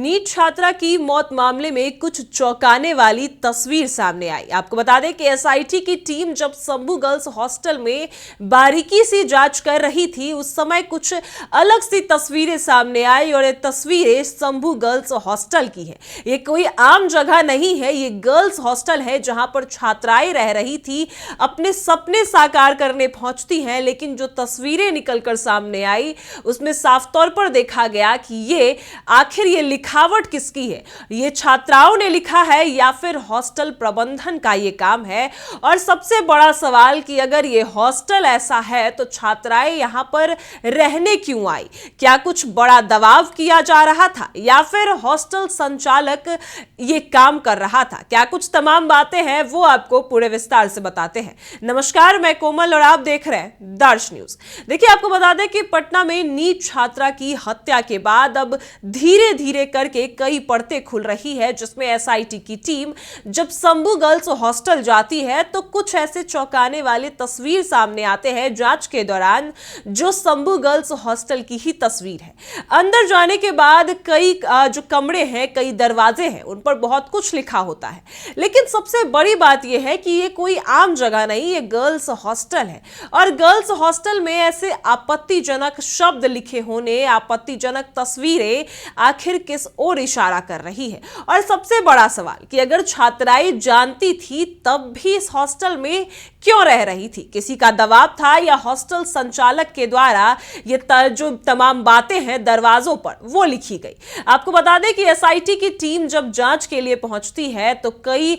NEET छात्रा की मौत मामले में कुछ चौंकाने वाली तस्वीर सामने आई। आपको बता दें कि एसआईटी की टीम जब संभू गर्ल्स हॉस्टल में बारीकी से जांच कर रही थी, उस समय कुछ अलग सी तस्वीरें सामने आई और ये तस्वीरें संभू गर्ल्स हॉस्टल की है। ये कोई आम जगह नहीं है, ये गर्ल्स हॉस्टल है जहां पर छात्राएं रह रही थी, अपने सपने साकार करने पहुंचती हैं। लेकिन जो तस्वीरें निकलकर सामने आई उसमें साफ तौर पर देखा गया कि ये आखिर ये लिखावट किसकी है, ये छात्राओं ने लिखा है या फिर हॉस्टल प्रबंधन का ये काम है। और सबसे बड़ा सवाल कि अगर ये हॉस्टल ऐसा है तो छात्राएं यहां पर रहने क्यों आई? क्या कुछ बड़ा दबाव किया जा रहा था या फिर हॉस्टल संचालक ये काम कर रहा था? क्या कुछ तमाम बातें हैं वो आपको पूरे विस्तार से बताते हैं। नमस्कार, मैं कोमल और आप देख रहे हैं दर्श न्यूज। देखिए, आपको बता दें कि पटना में नीट छात्रा की हत्या के बाद अब धीरे धीरे करके कई परतें खुल रही है, जिसमें एसआईटी की टीम जब संभू गर्ल्स हॉस्टल जाती है तो कुछ ऐसे चौंकाने वाले तस्वीर सामने आते हैं जांच के दौरान, जो संभू गर्ल्स हॉस्टल की ही तस्वीर है। अंदर जाने के बाद कई जो कमरे हैं, कई दरवाजे हैं, उन पर बहुत कुछ लिखा होता है। लेकिन सबसे बड़ी बात यह है कि ये कोई आम जगह नहीं, ये गर्ल्स हॉस्टल है। और गर्ल्स हॉस्टल में ऐसे आपत्तिजनक शब्द लिखे होने, आपत्तिजनक तस्वीरें आखिर किस ओर इशारा कर रही है? और सबसे बड़ा सवाल कि अगर छात्राएं जानती थी तब भी इस हॉस्टल में क्यों रह रही थी? किसी का दबाव था या हॉस्टल संचालक के द्वारा ये जो तमाम बातें हैं दरवाजों पर वो लिखी गई? आपको बता दें कि एसआईटी की टीम जब जांच के लिए पहुंचती है तो कई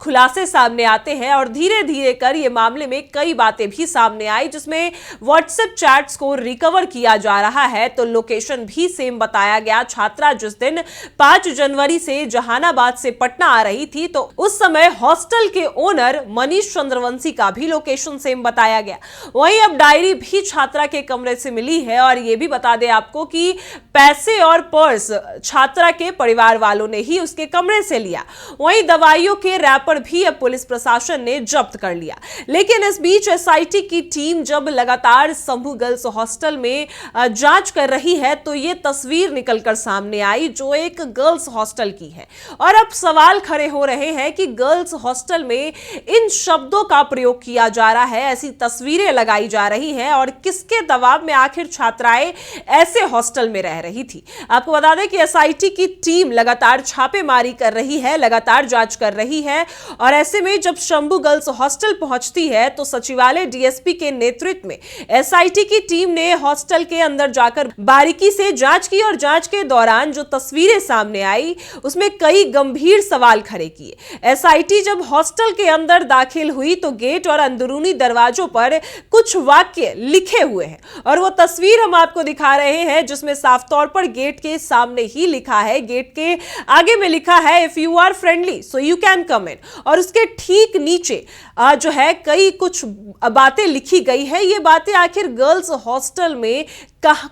खुलासे सामने आते हैं और धीरे धीरे कर ये मामले में कई बातें भी सामने आई, जिसमें व्हाट्सएप चैट्स को रिकवर किया जा रहा है। तो लोकेशन भी सेम बताया गया। छात्रा जिस दिन 5 जनवरी से जहानाबाद से पटना आ रही थी तो उस समय हॉस्टल के ओनर मनीष चंद्रवंशी का भी लोकेशन सेम बताया गया। वहीं अब डायरी भी छात्रा के कमरे से मिली है और यह भी बता दें आपको कि पैसे और पर्स छात्रा के परिवार वालों ने ही उसके कमरे से लिया। वहीं दवाइयों के रैपर भी अब पुलिस प्रशासन ने जब्त कर लिया। लेकिन इस बीच एसआईटी की टीम जब लगातार संभू गर्ल्स हॉस्टल में जांच कर रही है तो यह तस्वीर निकलकर सामने आई जो एक गर्ल्स हॉस्टल की है। और अब सवाल खड़े हो रहे हैं कि गर्ल्स हॉस्टल में इन शब्दों का प्रयोग किया जा रहा है, ऐसी तस्वीरें लगाई जा रही हैं और किसके दबाव में आखिर छात्राएं ऐसे हॉस्टल में रह रही थी? आपको बता दें कि एसआईटी की टीम लगातार छापेमारी कर रही है, लगातार जांच कर रही है। और ऐसे में जब संभू गर्ल्स हॉस्टल पहुंचती है तो सचिवालय डीएसपी के नेतृत्व में एसआईटी की टीम ने हॉस्टल के अंदर जाकर बारीकी से जांच की और जांच के दौरान जो तस्वीरें सामने आई उसमें कई गंभीर सवाल खड़े किए। एसआईटी जब हॉस्टल के अंदर दाखिल हुई तो गेट और अंदरूनी दरवाजों पर कुछ वाक्य लिखे हुए हैं और वो तस्वीर हम आपको दिखा रहे हैं, जिसमें साफ तौर पर गेट के सामने ही लिखा है, गेट के आगे में लिखा है if you are friendly so you can come in. और उसके ठीक नीचे जो है कई कुछ बातें लिखी गई है। ये बातें आखिर गर्ल्स हॉस्टल में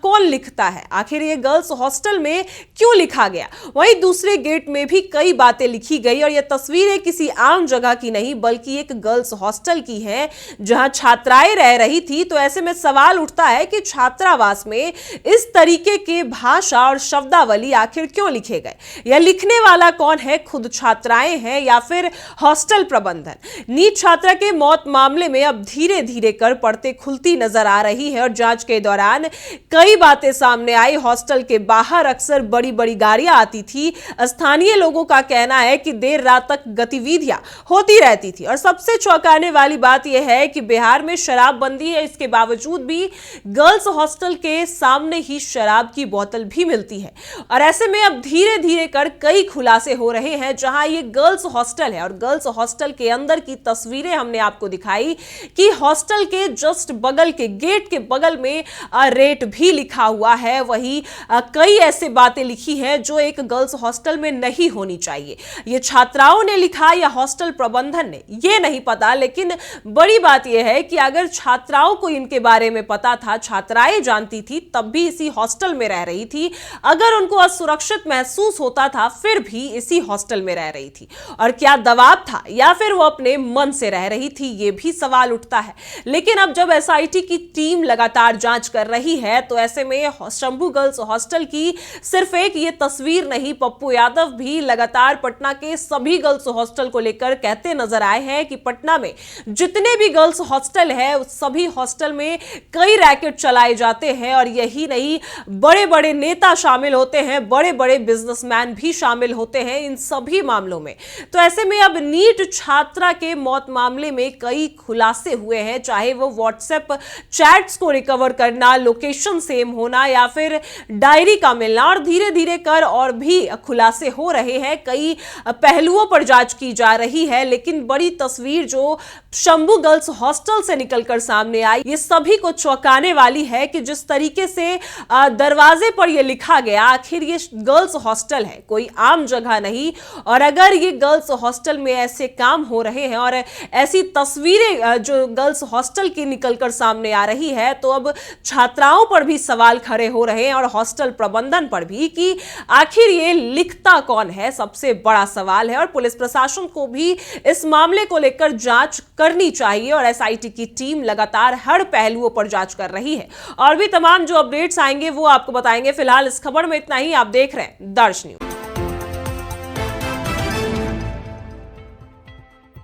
कौन लिखता है, आखिर ये गर्ल्स हॉस्टल में क्यों लिखा गया? वहीं दूसरे गेट में भी कई बातें लिखी गई और ये तस्वीरें किसी आम जगह की नहीं बल्कि एक गर्ल्स हॉस्टल की है जहां छात्राएं रह रही थी। तो ऐसे में सवाल उठता है कि छात्रावास में इस तरीके के भाषा और शब्दावली आखिर क्यों लिखे गए? यह लिखने वाला कौन है? खुद छात्राएं हैं या फिर हॉस्टल प्रबंधन? नीट छात्रा के मौत मामले में अब धीरे धीरे कर परतें खुलती नजर आ रही है और जांच के दौरान कई बातें सामने आई। हॉस्टल के बाहर अक्सर बड़ी बड़ी गाड़ियां आती थी। स्थानीय लोगों का कहना है कि देर रात तक गतिविधियां होती रहती थी। और सबसे चौंकाने वाली बात यह है कि बिहार में शराबबंदी है, इसके बावजूद भी गर्ल्स हॉस्टल के सामने ही शराब की बोतल भी मिलती है। और ऐसे में अब धीरे धीरे कर कई खुलासे हो रहे हैं। जहां ये गर्ल्स हॉस्टल है और गर्ल्स हॉस्टल के अंदर की तस्वीरें हमने आपको दिखाई कि हॉस्टल के जस्ट बगल के गेट के बगल में रेट भी लिखा हुआ है। वही कई ऐसे बातें लिखी हैं जो एक गर्ल्स हॉस्टल में नहीं होनी चाहिए। ये छात्राओं ने लिखा या हॉस्टल प्रबंधन ने, ये नहीं पता। लेकिन बड़ी बात यह है कि अगर छात्राओं को इनके बारे में पता था, छात्राएं जानती थी, तब भी इसी हॉस्टल में रह रही थी। अगर उनको असुरक्षित महसूस होता था फिर भी इसी हॉस्टल में रह रही थी। और क्या दबाव था या फिर वो अपने मन से रह रही थी, ये भी सवाल उठता है। लेकिन अब जब एसआईटी की टीम लगातार जांच कर रही है है। तो ऐसे में शंभू गर्ल्स हॉस्टल की सिर्फ एक ये तस्वीर नहीं, पप्पू यादव भी लगातार पटना के सभी गर्ल्स हॉस्टल को लेकर कहते नजर आए हैं कि पटना में जितने भी गर्ल्स हॉस्टल है उस सभी हॉस्टल में कई रैकेट चलाए जाते हैं और यही नहीं, बड़े बड़े नेता शामिल होते हैं, बड़े बड़े बिजनेसमैन भी शामिल होते हैं इन सभी मामलों में। तो ऐसे में अब नीट छात्रा के मौत मामले में कई खुलासे हुए हैं, चाहे वो व्हाट्सएप चैट्स को रिकवर करना, लोकेशन सेम होना या फिर डायरी का मिलना, और धीरे धीरे कर और भी खुलासे हो रहे हैं। कई पहलुओं पर जांच की जा रही है, लेकिन बड़ी तस्वीर जो शंभू गर्ल्स हॉस्टल से निकलकर सामने आई, ये सभी को चौंकाने वाली है कि जिस तरीके से दरवाजे पर यह लिखा गया, आखिर ये गर्ल्स हॉस्टल है, कोई आम जगह नहीं। और अगर ये गर्ल्स हॉस्टल में ऐसे काम हो रहे हैं और ऐसी तस्वीरें जो गर्ल्स हॉस्टल की निकलकर सामने आ रही है, तो अब छात्राओं पर भी सवाल खड़े हो रहे हैं और हॉस्टल प्रबंधन पर भी कि आखिर ये लिखता कौन है, सबसे बड़ा सवाल है। और पुलिस प्रशासन को भी इस मामले को लेकर जांच करनी चाहिए और एसआईटी की टीम लगातार हर पहलुओं पर जांच कर रही है। और भी तमाम जो अपडेट्स आएंगे वो आपको बताएंगे। फिलहाल इस खबर में इतना ही। आप देख रहे हैं दर्श न्यूज।